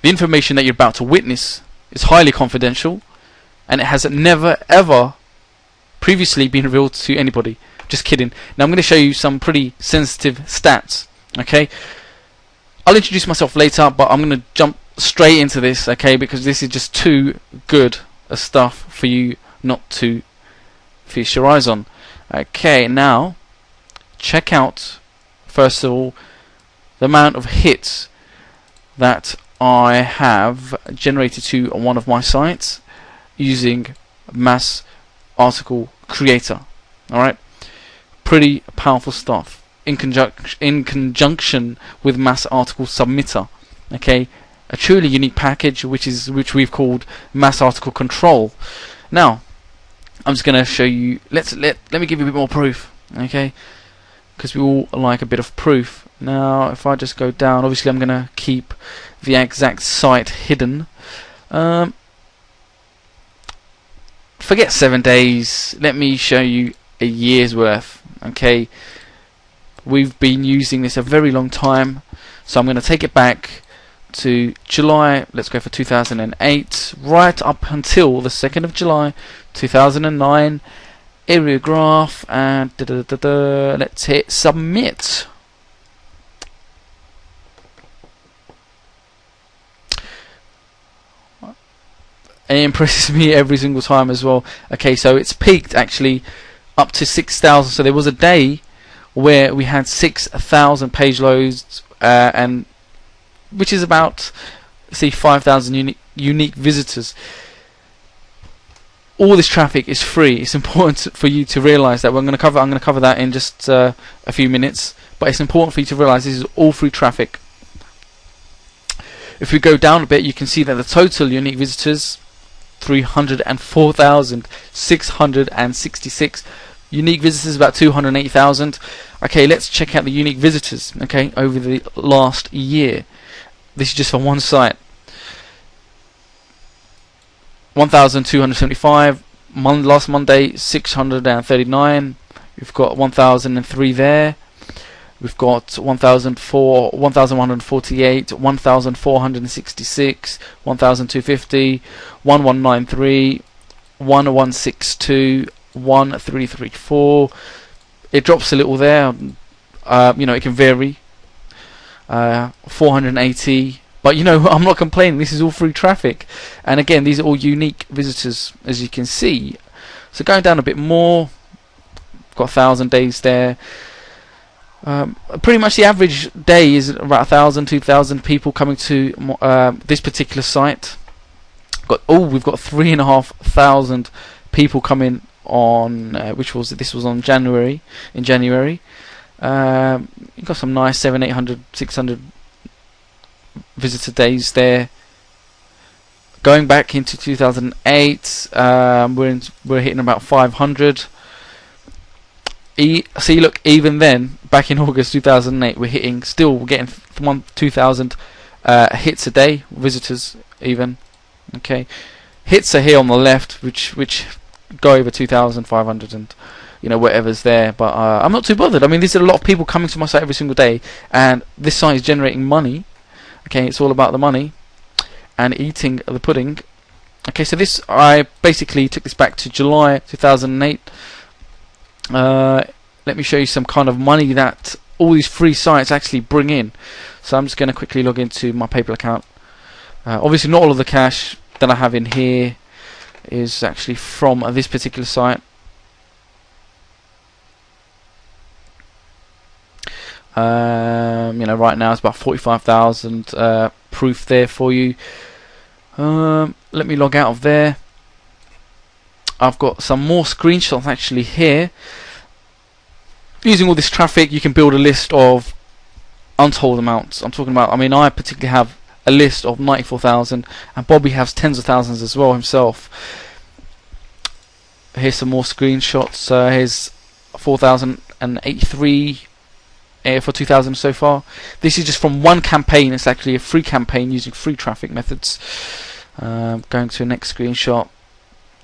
The information that you're about to witness is highly confidential, and it has never ever previously been revealed to anybody. Just kidding. Now I'm going to show you some pretty sensitive stats. Okay, I'll introduce myself later, but I'm going to jump straight into this, okay, because this is just too good a stuff for you not to feast your eyes on. Okay, now check out first of all the amount of hits that I have generated to one of my sites using Mass Article Creator. Alright, pretty powerful stuff in conjunction with Mass Article Submitter. Okay, a truly unique package which we've called Mass Article Control. Now I'm just going to show you. Let me give you a bit more proof, okay? Because we all like a bit of proof. Now, if I just go down, obviously I'm going to keep the exact site hidden. Forget 7 days. Let me show you a year's worth. Okay, we've been using this a very long time, so I'm going to take it back to July. Let's go for 2008, right up until the 2nd of July 2009. Area graph, and let's hit submit. It impresses me every single time as well. Okay, so it's peaked actually up to 6,000. So there was a day where we had 6,000 page loads, and which is about, say, 5,000 unique visitors. All this traffic is free. It's important for you to realize that I'm going to cover that in just a few minutes. But it's important for you to realize this is all free traffic. If we go down a bit, you can see that the total unique visitors, 304,666. Unique visitors about 280,000. Okay, let's check out the unique visitors. Okay, over the last year. This is just for one site. 1,275. Last Monday, 639. We've got 1,003 there. We've got 1,004, 1,148, 1,466, 1,250, 1,193, 1,162, 1,334. It drops a little there. It can vary. 480. But I'm not complaining. This is all free traffic, and again, these are all unique visitors, as you can see. So going down a bit more, got 1,000 days there. Pretty much the average day is about 1,000, 2,000 people coming to this particular site. We've got 3,500 people coming on. This was on January. In January, you've got some nice 700, 800, 600 visitor days there. Going back into 2008, we're hitting about 500. See, look, even then, back in August 2008, we're getting 2,000 hits a day, visitors even. Okay, hits are here on the left, which go over 2,500 and whatever's there. But I'm not too bothered. I mean, there's a lot of people coming to my site every single day, and this site is generating money. Okay, it's all about the money and eating the pudding. Okay, so I basically took this back to July 2008. Let me show you some kind of money that all these free sites actually bring in. So I'm just going to quickly log into my PayPal account. Obviously not all of the cash that I have in here is actually from this particular site. Right now it's about 45,000 proof there for you. Let me log out of there. I've got some more screenshots actually here. Using all this traffic, you can build a list of untold amounts. I'm talking about, I particularly have a list of 94,000, and Bobby has tens of thousands as well himself. Here's some more screenshots. Here's 4,083 for 2,000 so far. This is just from one campaign. It's actually a free campaign using free traffic methods. Going to the next screenshot.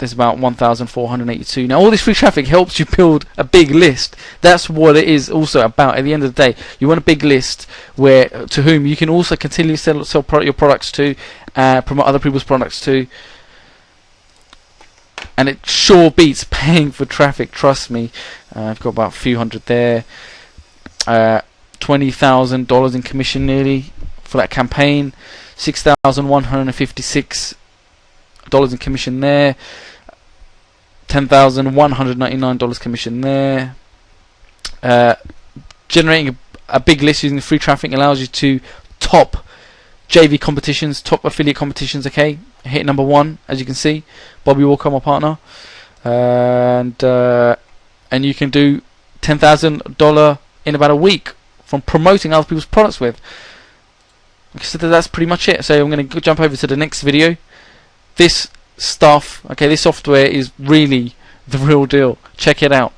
there's about 1,482. Now all this free traffic helps you build a big list. That's what it is also about. At the end of the day, you want a big list where to whom you can also continually sell your products to, promote other people's products to. And it sure beats paying for traffic, trust me. I've got about a few hundred there. $20,000 in commission nearly for that campaign. $6,156 in commission there. $10,199 commission there. Generating a big list using free traffic allows you to top JV competitions, top affiliate competitions. Okay, hit number 1, as you can see. Bobby Walker, my partner, and you can do $10,000 in about a week from promoting other people's products with. So that's pretty much it. So I'm going to jump over to the next video. This stuff, okay, this software is really the real deal. Check it out.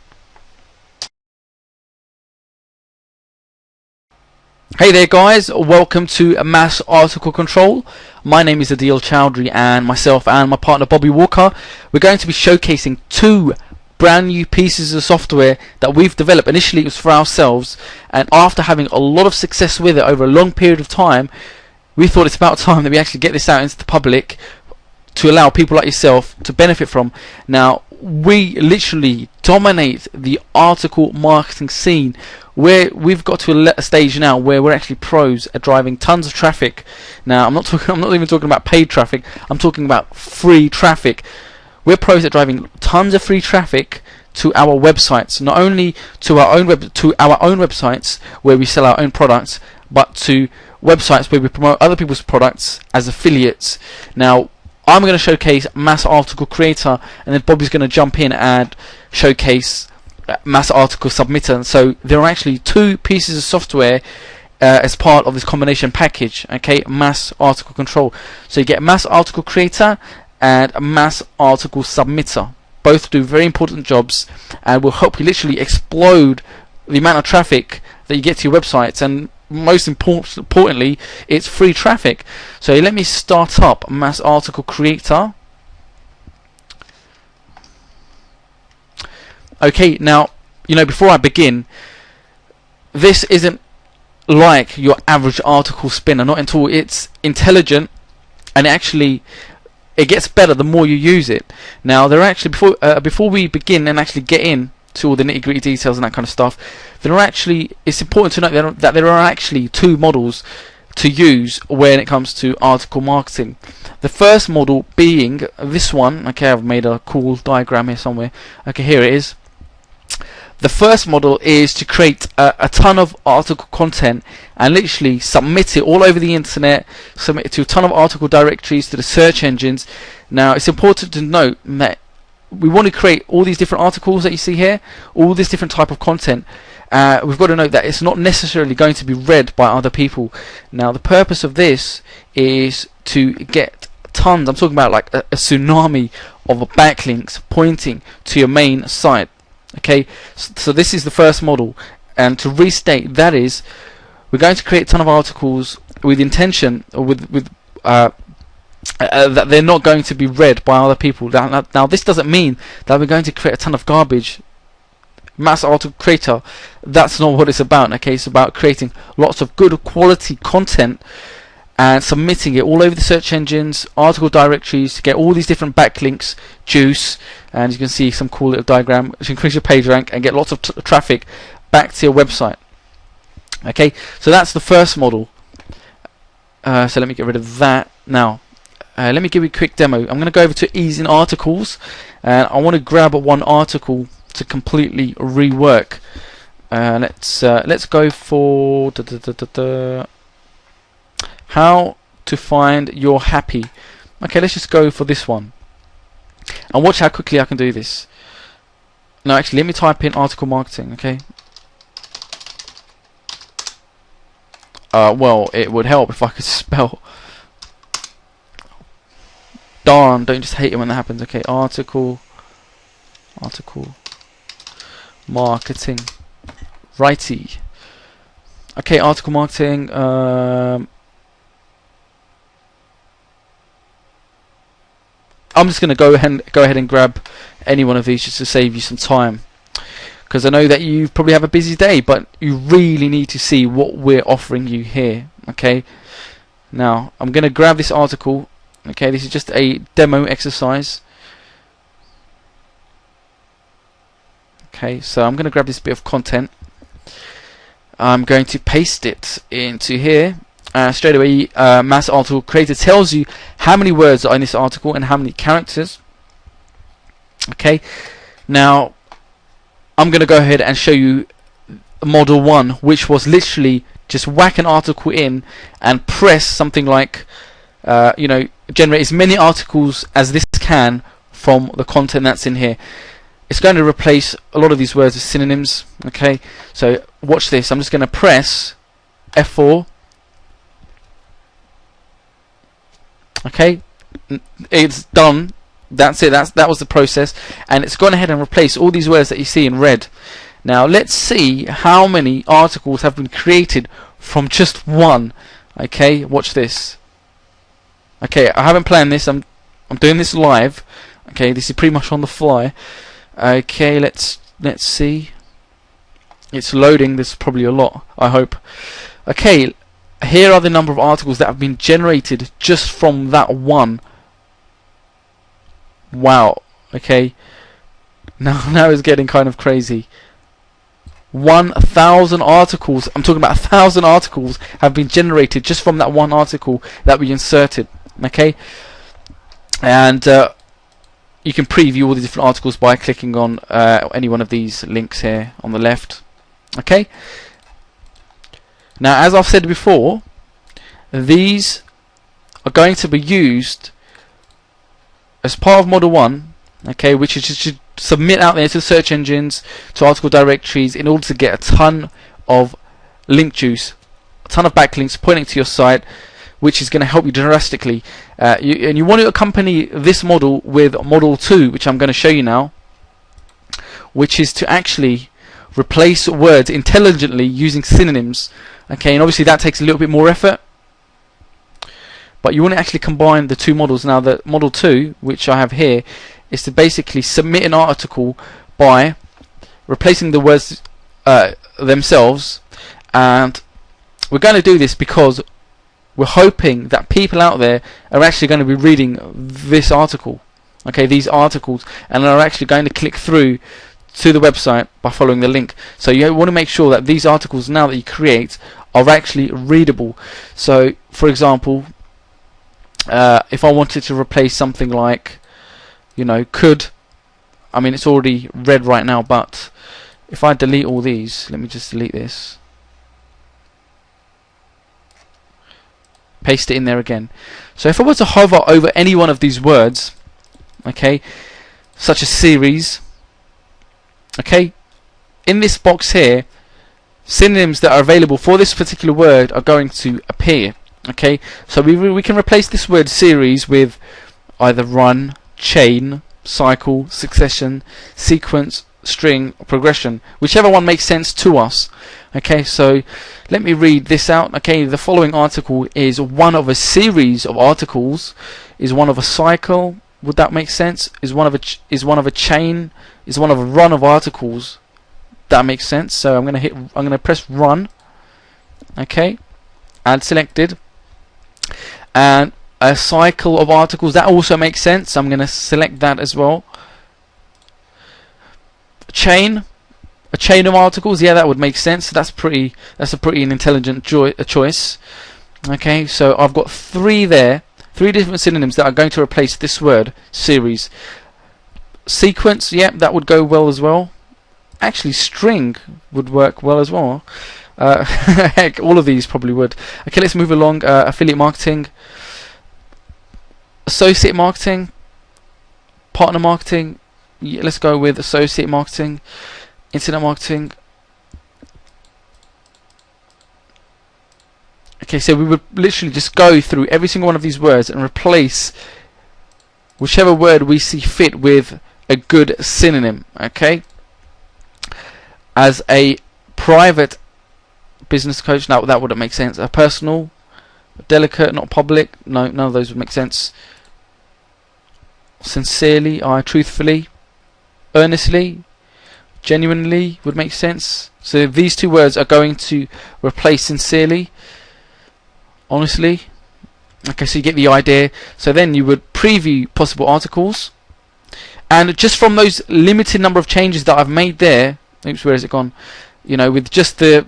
Hey there guys, welcome to Mass Article Control. My name is Adil Chowdhury, and myself and my partner Bobby Walker, we're going to be showcasing 2 brand new pieces of software that we've developed. Initially it was for ourselves, and after having a lot of success with it over a long period of time, we thought it's about time that we actually get this out into the public to allow people like yourself to benefit from. Now, we literally dominate the article marketing scene, where we've got to a stage now where we're actually pros at driving tons of traffic. Now, I'm not even talking about paid traffic. I'm talking about free traffic. We're pros at driving tons of free traffic to our websites, not only to our own websites where we sell our own products, but to websites where we promote other people's products as affiliates. Now, I'm going to showcase Mass Article Creator, and then Bobby's going to jump in and showcase Mass Article Submitter. So there are actually 2 pieces of software as part of this combination package. Okay, Mass Article Control. So you get Mass Article Creator and Mass Article Submitter. Both do very important jobs and will help you literally explode the amount of traffic that you get to your websites, and most importantly, it's free traffic. So let me start up Mass Article Creator. Okay, now, before I begin, this isn't like your average article spinner, not at all. It's intelligent, and it gets better the more you use it. Now, there are actually, before we begin and actually get in to all the nitty-gritty details and that kind of stuff, it's important to note that there are actually 2 models to use when it comes to article marketing. The first model being this one. Okay, I've made a cool diagram here somewhere. Okay, here it is. The first model is to create a ton of article content and literally submit it all over the internet, submit it to a ton of article directories, to the search engines. Now, it's important to note that we want to create all these different articles that you see here, all this different type of content. We've got to note that it's not necessarily going to be read by other people. Now, the purpose of this is to get tons, I'm talking about like a tsunami of backlinks pointing to your main site. Okay, so this is the first model, and to restate, that is, we're going to create a ton of articles with intention, or that they're not going to be read by other people. Now, this doesn't mean that we're going to create a ton of garbage. Mass Article Creator, that's not what it's about. Okay, it's about creating lots of good quality content and submitting it all over the search engines, article directories, to get all these different backlinks, juice, and you can see some cool little diagram to increase your page rank and get lots of traffic back to your website. Okay, so that's the first model. So let me get rid of that. Now, let me give you a quick demo. I'm going to go over to ease in articles, and I want to grab one article to completely rework. Let's go for how to find your happy. Okay, let's just go for this one, and watch how quickly I can do this. No, actually, let me type in article marketing. Okay. Well, it would help if I could spell. Darn, don't just hate it when that happens. Okay, article marketing. Righty. Okay, article marketing. I'm just going to go ahead and grab any one of these just to save you some time, because I know that you probably have a busy day, but you really need to see what we're offering you here. Okay, now I'm going to grab this article. Okay, this is just a demo exercise. Okay, so I'm going to grab this bit of content. I'm going to paste it into here. Straight away, mass article creator tells you how many words are in this article and how many characters. Okay, now I'm going to go ahead and show you model 1, which was literally just whack an article in and press something like generate as many articles as this can from the content that's in here. It's going to replace a lot of these words with synonyms. Okay, so watch this. I'm just going to press F4. Okay, it's done. That's it. That was the process, and it's gone ahead and replaced all these words that you see in red. Now let's see how many articles have been created from just one. Okay, watch this. Okay, I haven't planned this. I'm doing this live. Okay, this is pretty much on the fly. Okay, let's see. It's loading. There's probably a lot, I hope. Okay, here are the number of articles that have been generated just from that one. Wow. Okay, now it's getting kind of crazy. 1,000 articles, I'm talking about 1,000 articles have been generated just from that one article that we inserted. Okay, and you can preview all the different articles by clicking on any one of these links here on the left. Okay, now as I've said before, these are going to be used as part of Model 1, okay, which is just to submit out there to search engines, to article directories, in order to get a ton of link juice, a ton of backlinks pointing to your site, which is going to help you drastically. And you want to accompany this model with Model 2, which I'm going to show you now, which is to actually replace words intelligently using synonyms. Okay, and obviously that takes a little bit more effort, but you want to actually combine the two models. Now the Model 2, which I have here, is to basically submit an article by replacing the words themselves, and we're going to do this because we're hoping that people out there are actually going to be reading this article, okay, these articles, and are actually going to click through to the website by following the link. So you want to make sure that these articles now that you create are actually readable. So for example, if I wanted to replace something like, could, I mean it's already read right now, but if I delete all these, let me just delete this, paste it in there again. So if I were to hover over any one of these words, okay, such as series, okay, in this box here, synonyms that are available for this particular word are going to appear. Okay, so we can replace this word series with either run, chain, cycle, succession, sequence, string, or progression, whichever one makes sense to us. Okay, so let me read this out. Okay, the following article is one of a series of articles, is one of a cycle. Would that make sense? Is one of a chain? Is one of a run of articles? That makes sense. So I'm going to press run. Okay, and selected. And a cycle of articles, that also makes sense. I'm going to select that as well. A chain of articles, yeah, that would make sense. That's a pretty intelligent choice. Okay, so I've got three different synonyms that are going to replace this word series. Sequence, yeah, that would go well as well. Actually, string would work well as well. Heck, all of these probably would. Okay, let's move along. Affiliate marketing, associate marketing, partner marketing. Yeah, let's go with associate marketing. Internet marketing. Okay, so we would literally just go through every single one of these words and replace whichever word we see fit with a good synonym. Okay, as a private business coach, now that wouldn't make sense. A personal, delicate, not public, no, none of those would make sense. sincerely, truthfully, earnestly, genuinely would make sense. So these two words are going to replace sincerely, honestly. Okay, so you get the idea. So then you would preview possible articles, and just from those limited number of changes that I've made there, oops, where has it gone? You know, with just the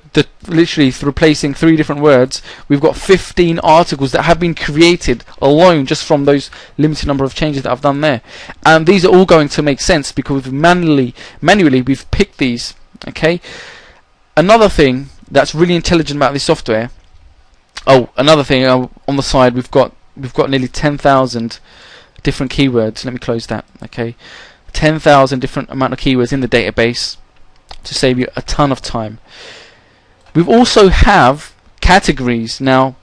literally replacing 3 different words, we've got 15 articles that have been created alone just from those limited number of changes that I've done there. And these are all going to make sense because we've manually we've picked these. Okay. Another thing that's really intelligent about this software. Oh, another thing on the side, we've got nearly 10,000 different keywords. Let me close that. Okay, 10,000 different amount of keywords in the database to save you a ton of time. We also have categories. Now,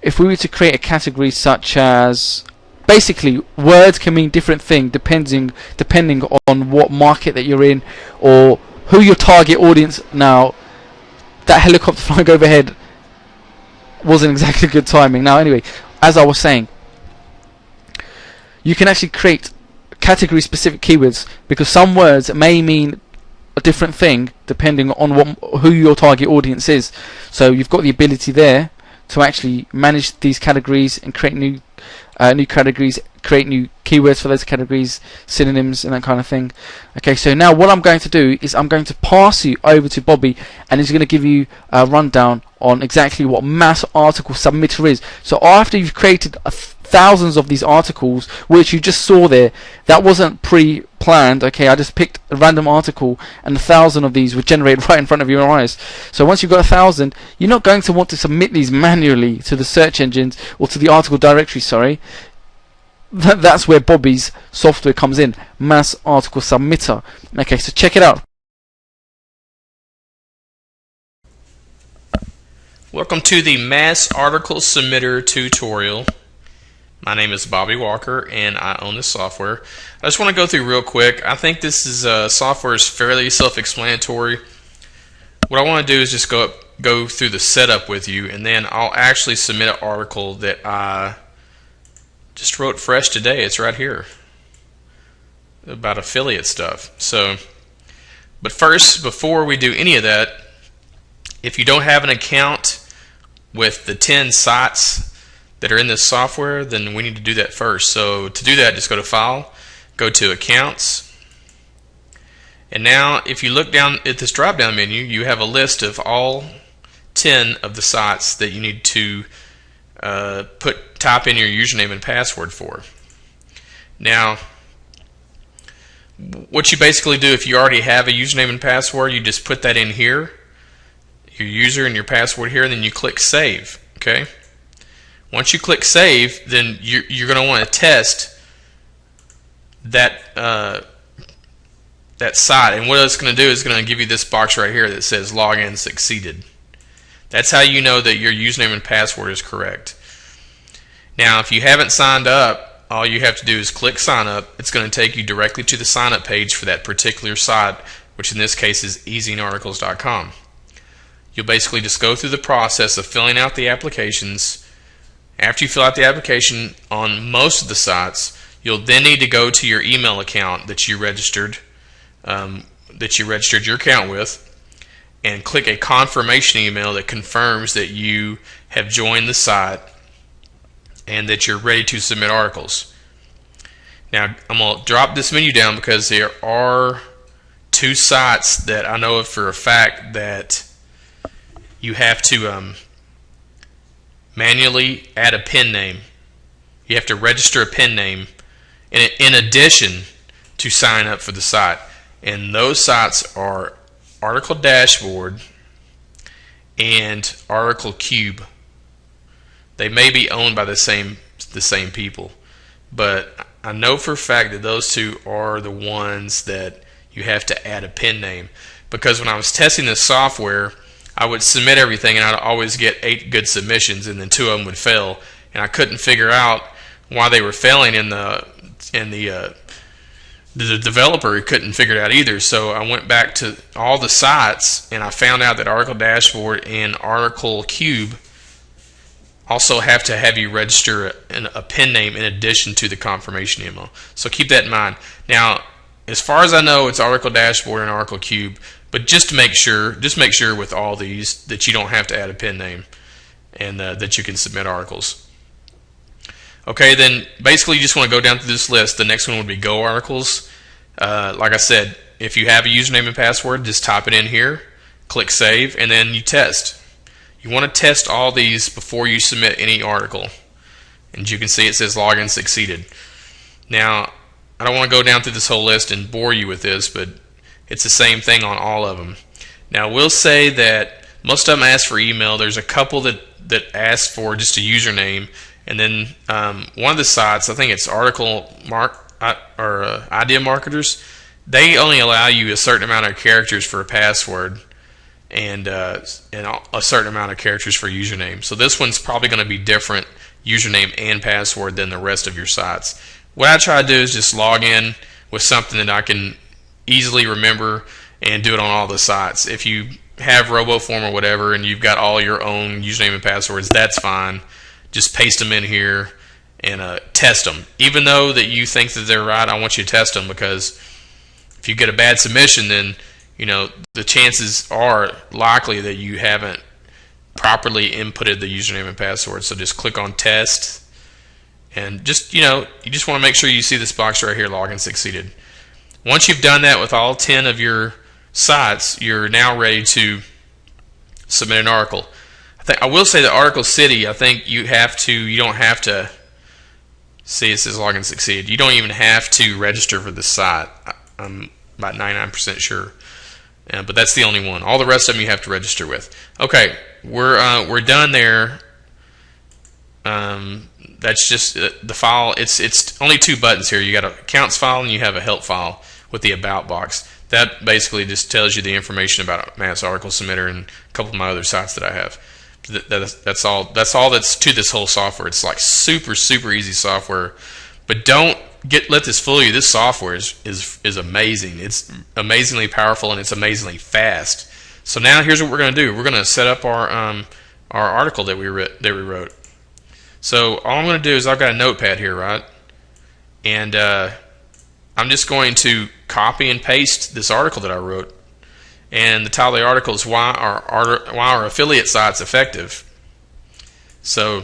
if we were to create a category such as, basically, words can mean different things depending on what market that you're in or who your target audience. Now, that helicopter flying overhead wasn't exactly good timing. Now, anyway, as I was saying, you can actually create category-specific keywords because some words may mean a different thing depending on who your target audience is. So you've got the ability there to actually manage these categories and create new categories, create new keywords for those categories, synonyms and that kind of thing. Okay, so now what I'm going to do is I'm going to pass you over to Bobby, and he's going to give you a rundown on exactly what mass article submitter is. So after you've created thousands of these articles, which you just saw there, that wasn't pre-planned. Okay, I just picked a random article and 1,000 of these were generated right in front of your eyes. So once you've got 1,000, you're not going to want to submit these manually to the search engines or to the article directory, sorry. That's where Bobby's software comes in, mass article submitter. Okay, so check it out. Welcome to the Mass Article Submitter tutorial. My name is Bobby Walker and I own this software. I just want to go through real quick. I think this software is fairly self-explanatory. What I want to do is just go through the setup with you, and then I'll actually submit an article that I just wrote fresh today. It's right here about affiliate stuff. But first, before we do any of that, if you don't have an account with the 10 sites that are in this software, then we need to do that first. So to do that, just go to File, go to Accounts, and now if you look down at this drop down menu, you have a list of all 10 of the sites that you need to type in your username and password for. Now, what you basically do, if you already have a username and password, you just put that in here, your user and your password here, and then you click Save. Okay. Once you click Save, then you're going to want to test that that site, and what it's going to do is going to give you this box right here that says Login Succeeded. That's how you know that your username and password is correct. Now, if you haven't signed up, all you have to do is click Sign Up. It's going to take you directly to the sign up page for that particular site, which in this case is easyarticles.com. You'll basically just go through the process of filling out the applications. After you fill out the application on most of the sites, you'll then need to go to your email account that you registered your account with, and click a confirmation email that confirms that you have joined the site and that you're ready to submit articles. Now, I'm going to drop this menu down because there are 2 sites that I know of for a fact that you have to manually add a pen name. You have to register a pen name in addition to sign up for the site. And those sites are Article Dashboard and Article Cube. They may be owned by the same people, but I know for a fact that those 2 are the ones that you have to add a pen name. Because when I was testing this software, I would submit everything and I'd always get 8 good submissions, and then 2 of them would fail, and I couldn't figure out why they were failing. In the developer couldn't figure it out either. So I went back to all the sites and I found out that Article Dashboard and Article Cube also have to have you register a pen name in addition to the confirmation email. So keep that in mind. Now, as far as I know, it's article dashboard and article cube, but just make sure with all these that you don't have to add a pen name, and that you can submit articles. Okay, then basically you just want to go down through this list. The next one would be Go Articles. Like I said, if you have a username and password, just type it in here, click Save, and then you test. You want to test all these before you submit any article. And you can see it says login succeeded. Now, I don't want to go down through this whole list and bore you with this, but it's the same thing on all of them. Now, we'll say that most of them ask for email. There's a couple that ask for just a username. And then one of the sites, I think it's Idea Marketers, they only allow you a certain amount of characters for a password and a certain amount of characters for username. So this one's probably going to be different username and password than the rest of your sites. What I try to do is just log in with something that I can easily remember and do it on all the sites. If you have RoboForm or whatever and you've got all your own username and passwords, that's fine. Just paste them in here and test them. Even though that you think that they're right, I want you to test them, because if you get a bad submission, then the chances are likely that you haven't properly inputted the username and password. So just click on Test, and just you just want to make sure you see this box right here, Login Succeeded. Once you've done that with all 10 of your sites, you're now ready to submit an article. I will say that Article City, I think you don't have to see it says login succeeded. You don't even have to register for the site. I'm about 99% sure. But that's the only one. All the rest of them you have to register with. Okay, we're done there. That's just the file. It's only 2 buttons here. You got an accounts file and you have a help file with the about box. That basically just tells you the information about Mass Article Submitter and a couple of my other sites that I have. That's all that's to this whole software. It's like super easy software, but don't let this fool you. This software is amazing. It's amazingly powerful and it's amazingly fast. So now here's what we're going to do. We're going to set up our article that we wrote. So all I'm going to do is I've got a notepad here, right? And I'm just going to copy and paste this article that I wrote. And the title of the article is why are affiliate sites effective? So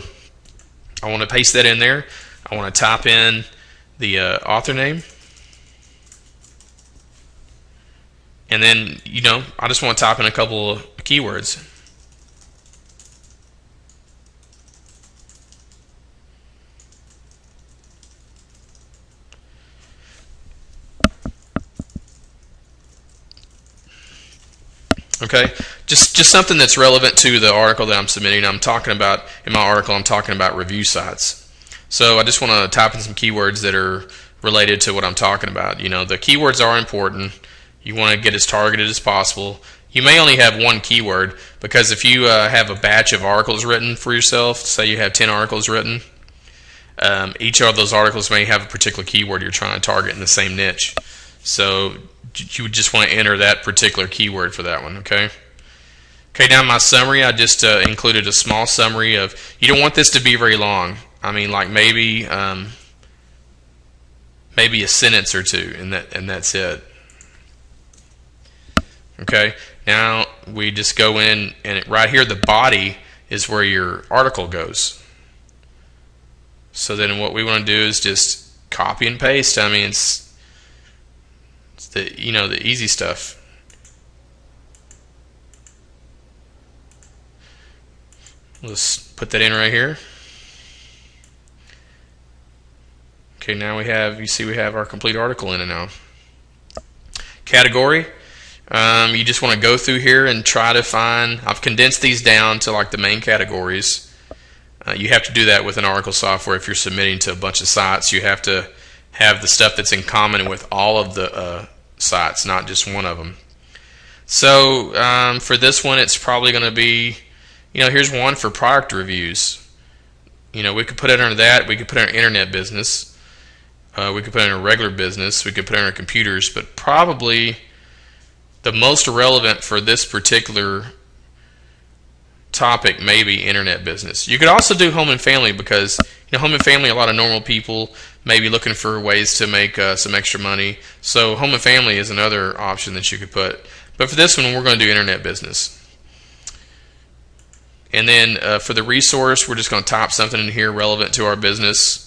I want to paste that in there. I want to type in the author name. And then, I just want to type in a couple of keywords. Okay, just something that's relevant to the article that I'm submitting. I'm talking about review sites. So I just want to type in some keywords that are related to what I'm talking about. The keywords are important. You want to get as targeted as possible. You may only have one keyword, because if you have a batch of articles written for yourself, say you have 10 articles written, each of those articles may have a particular keyword you're trying to target in the same niche. So you would just want to enter that particular keyword for that one, okay? Okay, now my summary, I just included a small summary of, you don't want this to be very long. I mean, like maybe a sentence or two, and that's it. Okay, now we just go in, and right here, the body is where your article goes. So then what we want to do is just copy and paste. I mean, it's the easy stuff. Let's put that in right here. Okay, now we have our complete article in it now. Category. You just want to go through here and try to find. I've condensed these down to like the main categories. You have to do that with an article software if you're submitting to a bunch of sites. You have to have the stuff that's in common with all of the sites, not just one of them. So for this one, it's probably going to be, here's one for product reviews. We could put it under that. We could put it under internet business. We could put it under regular business. We could put it under computers. But probably the most relevant for this particular topic may be internet business. You could also do home and family because home and family, a lot of normal people may be looking for ways to make some extra money. So home and family is another option that you could put. But for this one, we're going to do internet business. And then for the resource, we're just going to type something in here relevant to our business.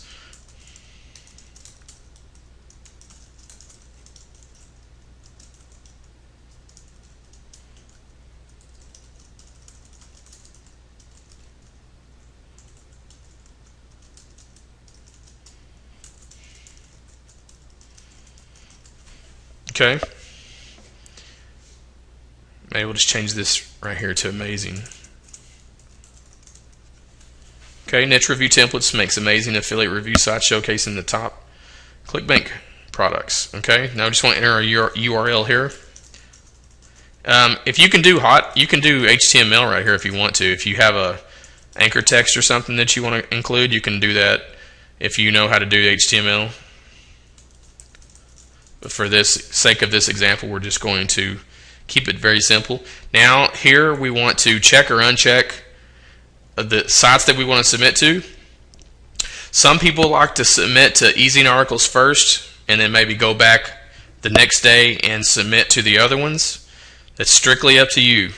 Okay. Maybe we'll just change this right here to amazing. Okay, niche review templates makes amazing affiliate review site showcasing the top ClickBank products. Okay, now I just want to enter our URL here. If you can do you can do HTML right here if you want to. If you have a anchor text or something that you want to include, you can do that if you know how to do HTML. But for this sake of this example, we're just going to keep it very simple. Now here we want to check or uncheck the sites that we want to submit to. Some people like to submit to easy articles first and then maybe go back the next day and submit to the other ones. That's strictly up to you.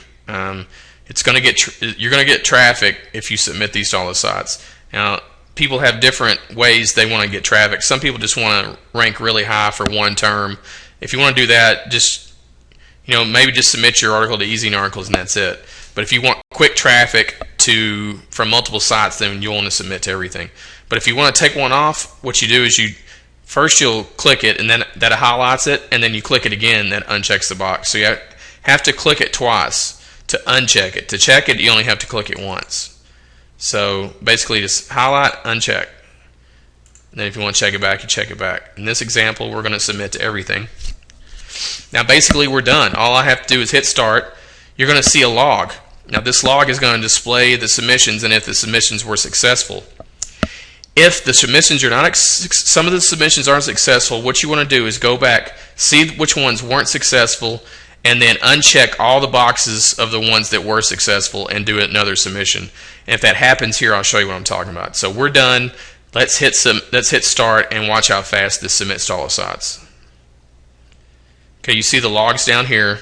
It's going to you're going to get traffic if you submit these to all the sites. Now people have different ways they want to get traffic. Some people just want to rank really high for one term. If you want to do that, just maybe just submit your article to easy articles and that's it. But if you want quick traffic from multiple sites, then you'll want to submit to everything. But if you want to take one off, what you do is you'll click it and then that highlights it, and then you click it again, that unchecks the box. So you have to click it twice to uncheck it. To check it, you only have to click it once. So basically just highlight, uncheck. And then if you want to check it back, you check it back. In this example, we're going to submit to everything. Now basically we're done. All I have to do is hit start. You're going to see a log. Now this log is going to display the submissions and if the submissions were successful. If the submissions are not, some of the submissions aren't successful, what you want to do is go back, see which ones weren't successful, and then uncheck all the boxes of the ones that were successful and do another submission. And if that happens here, I'll show you what I'm talking about. So we're done. Let's hit start and watch how fast this submits to all the sites. Okay, you see the logs down here.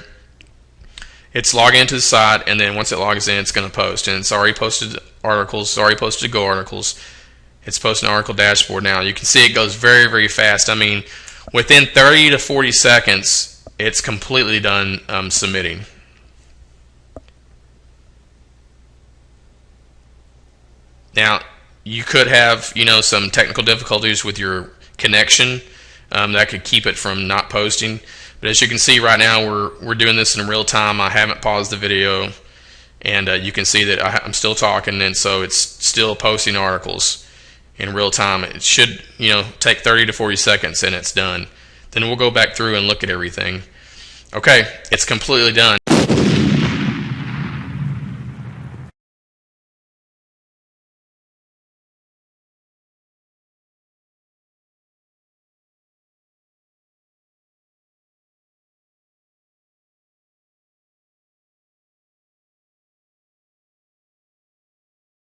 It's logging into the site, and then once it logs in, it's going to post. And it's already posted articles, it's already posted Go articles. It's posting an article dashboard now. You can see it goes very, very fast. I mean, within 30 to 40 seconds, it's completely done submitting. Now, you could have, some technical difficulties with your connection that could keep it from not posting. But as you can see right now, we're doing this in real time. I haven't paused the video, and you can see that I'm still talking, and so it's still posting articles in real time. It should, take 30 to 40 seconds, and it's done. Then we'll go back through and look at everything. Okay, it's completely done.